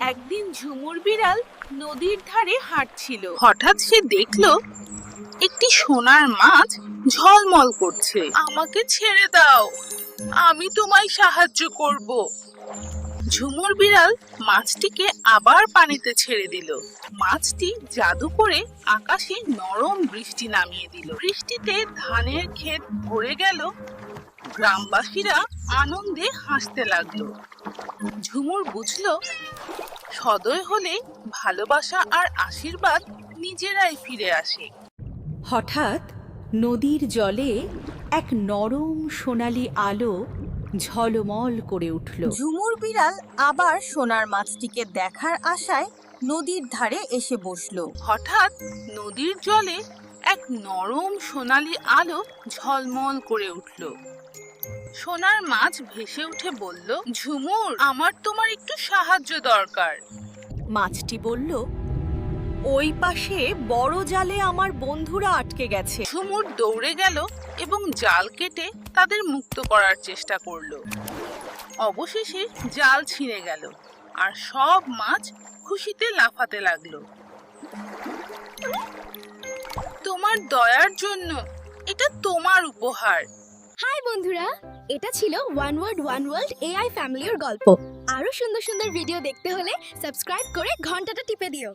একদিন ঝুমুর বিড়াল নদীর ধারে হাঁটছিল। হঠাৎ সে দেখলো একটি সোনার মাছ ঝলমল করছে। আমাকে ছেড়ে দাও, আমি তোমায় সাহায্য করব। ঝুমুর বিড়াল মাছটিকে আবার পানিতে ছেড়ে দিল। মাছটি জাদু করে আকাশে নরম বৃষ্টি নামিয়ে দিল। বৃষ্টিতে ধানের ক্ষেত ভরে গেল। গ্রামবাসীরা আনন্দে হাসতে লাগলো। ঝুমুর বুঝলো সদয় হলে ভালোবাসা আর আশীর্বাদ নিজেরাই ফিরে আসে। হঠাৎ নদীর জলে এক নরম সোনালি আলো ঝলমল করে উঠল। ঝুমুর বিড়াল আবার সোনার মাছটিকে দেখার আশায় নদীর ধারে এসে বসলো। হঠাৎ নদীর জলে এক নরম সোনালি আলো ঝলমল করে উঠল। সোনার মাছ ভেসে উঠে বলল, ঝুমুর, আমার তোমার একটু সাহায্য দরকার। মাছটি বলল, ওই পাশে বড় জালে আমার বন্ধুরা আটকে গেছে। ঝুমুর দৌড়ে গেল এবং জাল কেটে তাদের মুক্ত করার চেষ্টা করলো। অবশেষে জাল ছিঁড়ে গেল আর সব মাছ খুশিতে লাফাতে লাগলো। তোমার দয়ার জন্য এটা তোমার উপহার। হাই বন্ধুরা, এটা ছিল one word one world AI ফ্যামিলির গল্প। আরো সুন্দর সুন্দর ভিডিও দেখতে হলে সাবস্ক্রাইব করে ঘন্টাটা টিপে দিও।